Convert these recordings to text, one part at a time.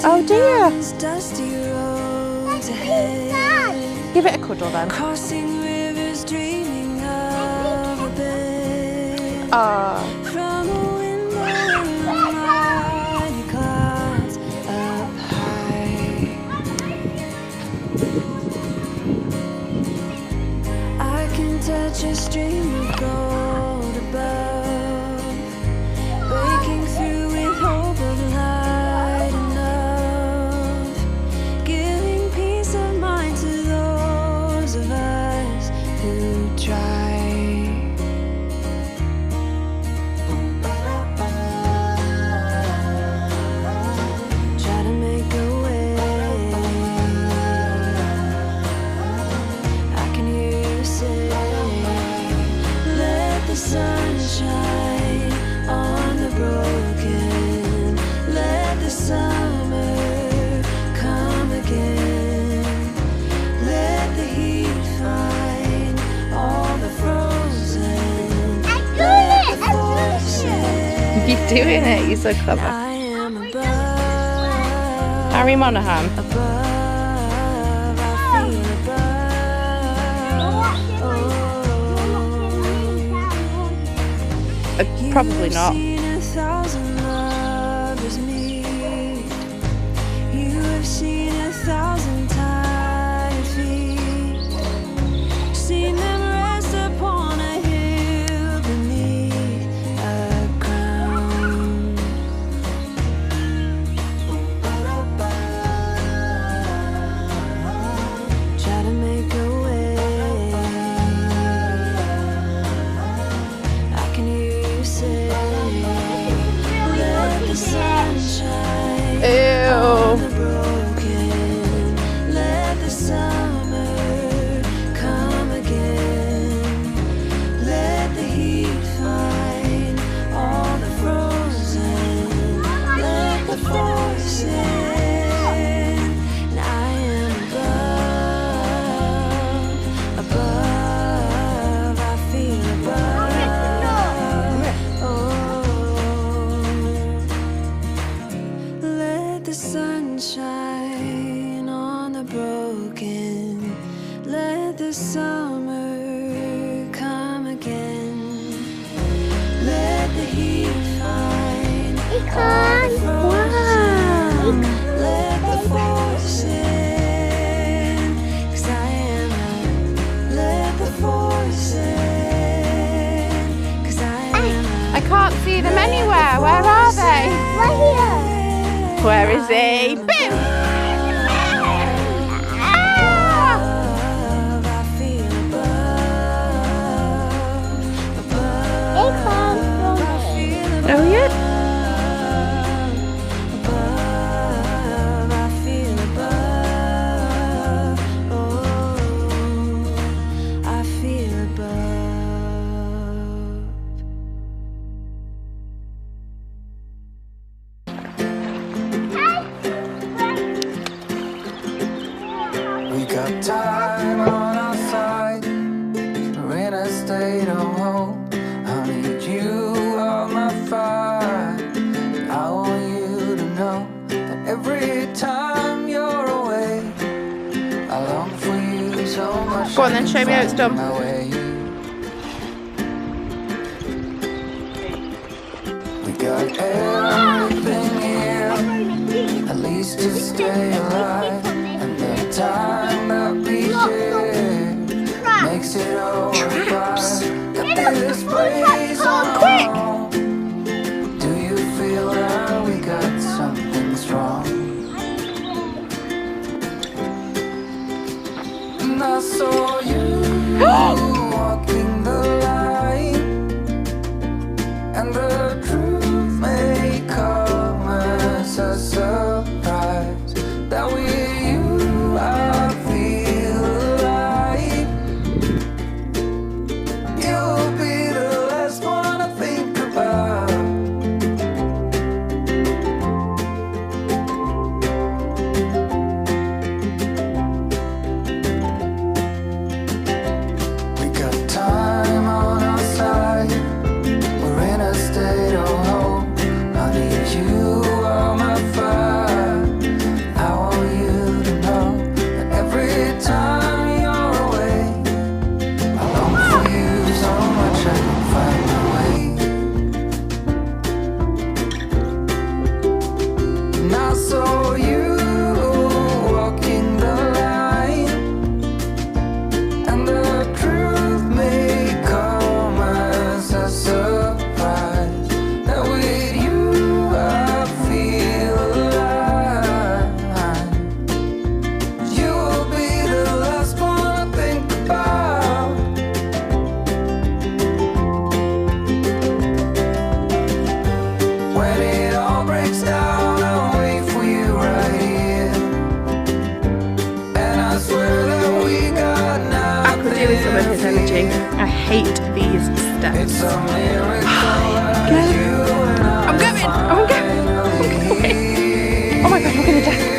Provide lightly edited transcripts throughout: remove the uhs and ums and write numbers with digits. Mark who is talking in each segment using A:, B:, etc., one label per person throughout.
A: Oh dear.
B: Dusty roads ahead.
A: Give it a cuddle then.
B: Crossing rivers, dreaming of a bed.
A: Oh.
B: From a window in the mighty clouds up high. I can touch a stream of gold above, breaking through with hope of light enough, giving peace of mind to those of us who try. Try to make a way. I can hear you say, let the sun shine on the broken. Let the summer come again. Let the heat find all the frozen. Let the forest send.
A: You're doing it, you're so clever.
B: I am above.
A: Harry Monaghan.
B: Above, I feel above.
A: Probably not.
B: Seen 1,000 lovers meet. You have seen 1,000 tired feet. Seen them rest upon a hill beneath a crown. Try to make a way. I can hear you say, let the sun shine on the
A: Ew.
B: broken. Let the summer come again. Let the heat find all the frozen. Let the forest send. And I am above, above. I feel above. Oh, let the sun shine on the broken. Let the summer come again. Let the heat find all the frozen. Let the forest send. 'Cause I am a, let the forest send. 'Cause I am
A: I can't see them anywhere. Where are they?
C: Right here.
A: Where is he? Bim! Ah!
B: above. I feel above, above.
C: It comes
B: I
C: from
B: feel
A: Oh yeah.
B: above, I feel above. Oh, I feel above.
D: We got time on our side. We're in a state of hope. I need you on my fire. I want you to know that every time you're away, I long for you so much.
A: Go on then, show me how it's done.
D: My way. We got everything here, at least to stay alive. And the time that we share makes it all right. Got this place on our own. Do you feel that we got something strong? And I saw you walking the line, and the truth may come as a surprise that with you I feel alive. You'll be the last one I think about. We
A: already. I hate these steps.
D: It's a miracle that you and I
A: I'm going. I'm going. I'm going. Oh my god, I'm gonna die.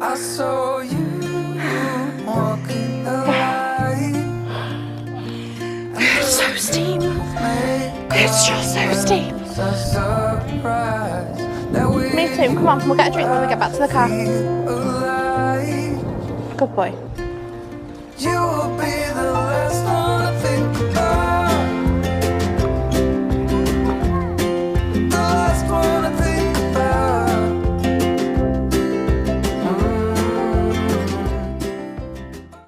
D: I saw you walking the light.
A: It's so steep. It's just so steep.
D: It's a surprise that we
A: Me too. Come on, we'll get a drink when we get back to the car.
D: alive.
A: Good boy.
D: You will be the last one.